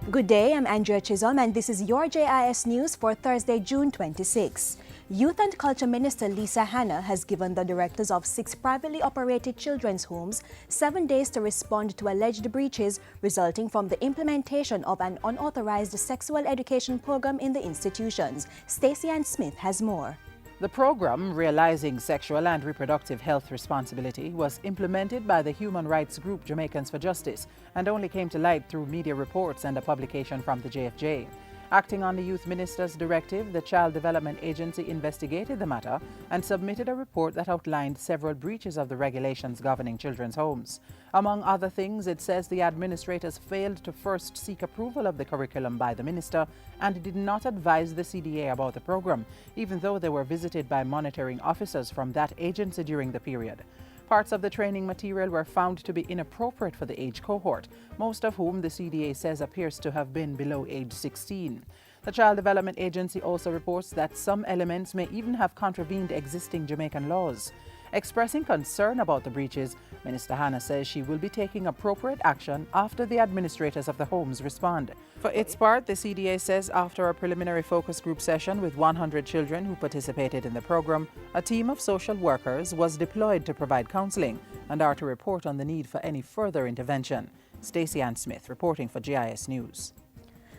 Good day, I'm Andrea Chisholm and this is your JIS News for Thursday, June 26. Youth and Culture Minister Lisa Hanna has given the directors of 6 privately operated children's homes 7 days to respond to alleged breaches resulting from the implementation of an unauthorized sexual education program in the institutions. Stacey Ann Smith has more. The program, Realizing Sexual and Reproductive Health Responsibility, was implemented by the human rights group Jamaicans for Justice and only came to light through media reports and a publication from the JFJ. Acting on the Youth Minister's directive, the Child Development Agency investigated the matter and submitted a report that outlined several breaches of the regulations governing children's homes. Among other things, it says the administrators failed to first seek approval of the curriculum by the minister and did not advise the CDA about the program, even though they were visited by monitoring officers from that agency during the period. Parts of the training material were found to be inappropriate for the age cohort, most of whom the CDA says appears to have been below age 16. The Child Development Agency also reports that some elements may even have contravened existing Jamaican laws. Expressing concern about the breaches, Minister Hanna says she will be taking appropriate action after the administrators of the homes respond. For its part, the CDA says after a preliminary focus group session with 100 children who participated in the program, a team of social workers was deployed to provide counseling and are to report on the need for any further intervention. Stacey Ann Smith reporting for GIS News.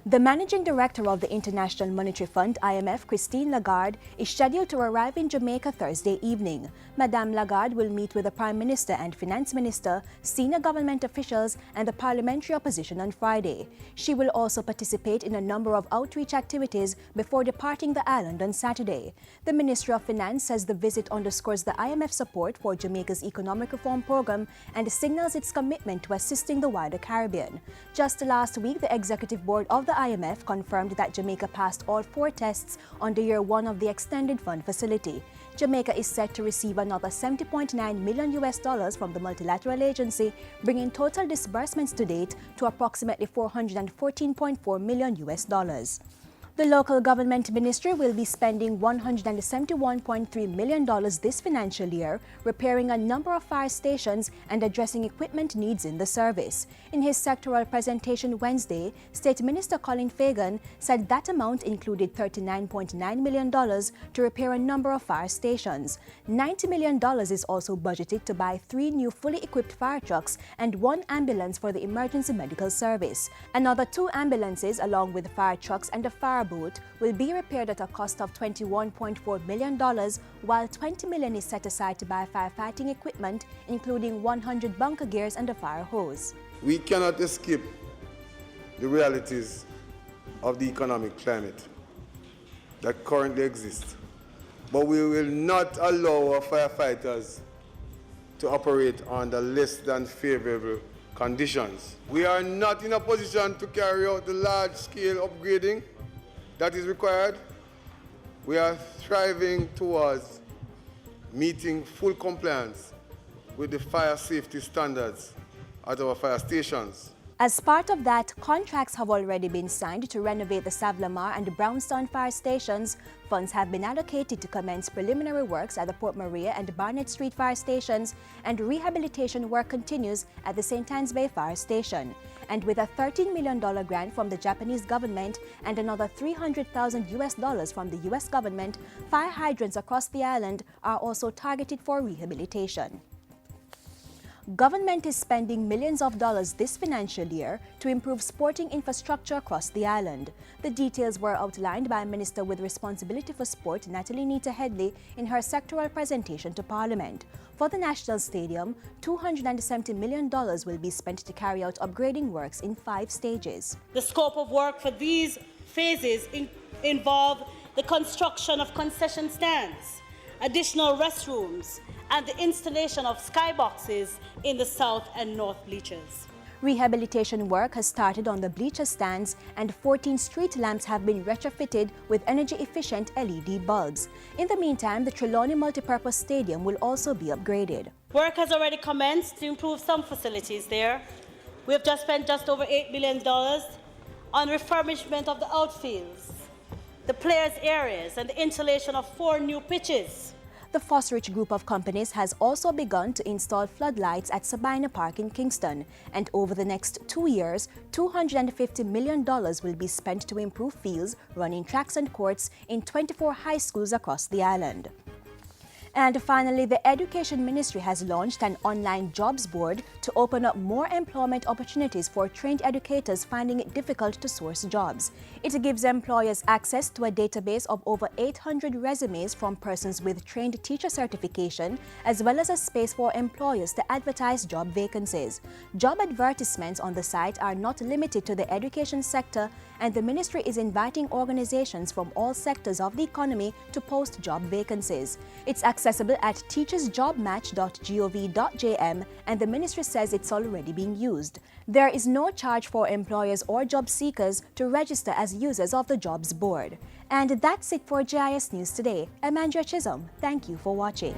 The Managing Director of the International Monetary Fund, IMF, Christine Lagarde, is scheduled to arrive in Jamaica Thursday evening. Madame Lagarde will meet with the Prime Minister and Finance Minister, senior government officials, and the parliamentary opposition on Friday. She will also participate in a number of outreach activities before departing the island on Saturday. The Ministry of Finance says the visit underscores the IMF support for Jamaica's economic reform program and signals its commitment to assisting the wider Caribbean. Just last week, the Executive Board of the IMF confirmed that Jamaica passed all 4 tests under Year 1 of the Extended Fund Facility. Jamaica is set to receive another $70.9 million from the multilateral agency, bringing total disbursements to date to approximately $414.4 million. The local government ministry will be spending $171.3 million this financial year, repairing a number of fire stations and addressing equipment needs in the service. In his sectoral presentation Wednesday, State Minister Colin Fagan said that amount included $39.9 million to repair a number of fire stations. $90 million is also budgeted to buy 3 new fully equipped fire trucks and 1 ambulance for the emergency medical service. Another 2 ambulances, along with fire trucks and a fire boat, will be repaired at a cost of $21.4 million, while $20 million is set aside to buy firefighting equipment, including 100 bunker gears and a fire hose. We cannot escape the realities of the economic climate that currently exists, but we will not allow our firefighters to operate under less than favorable conditions. We are not in a position to carry out the large-scale upgrading that is required. We are striving towards meeting full compliance with the fire safety standards at our fire stations. As part of that, contracts have already been signed to renovate the Savlamar and Brownstown fire stations. Funds have been allocated to commence preliminary works at the Port Maria and Barnett Street fire stations, and rehabilitation work continues at the St. Anne's Bay fire station. And with a $13 million grant from the Japanese government and another $300,000 from the US government, fire hydrants across the island are also targeted for rehabilitation. Government is spending millions of dollars this financial year to improve sporting infrastructure across the island. The details were outlined by Minister with Responsibility for Sport, Natalie Nita Headley, in her sectoral presentation to Parliament. For the National Stadium, $270 million will be spent to carry out upgrading works in 5 stages. The scope of work for these phases involve the construction of concession stands, additional restrooms, and the installation of skyboxes in the south and north bleachers. Rehabilitation work has started on the bleacher stands, and 14 street lamps have been retrofitted with energy-efficient LED bulbs. In the meantime, the Trelawney Multipurpose Stadium will also be upgraded. Work has already commenced to improve some facilities there. We have just spent just over $8 million on refurbishment of the outfields, the players' areas, and the installation of 4 new pitches. The Fosrich Group of companies has also begun to install floodlights at Sabina Park in Kingston, and over the next 2 years, $250 million will be spent to improve fields, running tracks and courts in 24 high schools across the island. And finally, the Education Ministry has launched an online jobs board to open up more employment opportunities for trained educators finding it difficult to source jobs. It gives employers access to a database of over 800 resumes from persons with trained teacher certification, as well as a space for employers to advertise job vacancies. Job advertisements on the site are not limited to the education sector, and the ministry is inviting organizations from all sectors of the economy to post job vacancies. It's accessible at teachersjobmatch.gov.jm, and the ministry says it's already being used. There is no charge for employers or job seekers to register as users of the jobs board. And that's it for JIS News today. I'm Andrea Chisholm. Thank you for watching.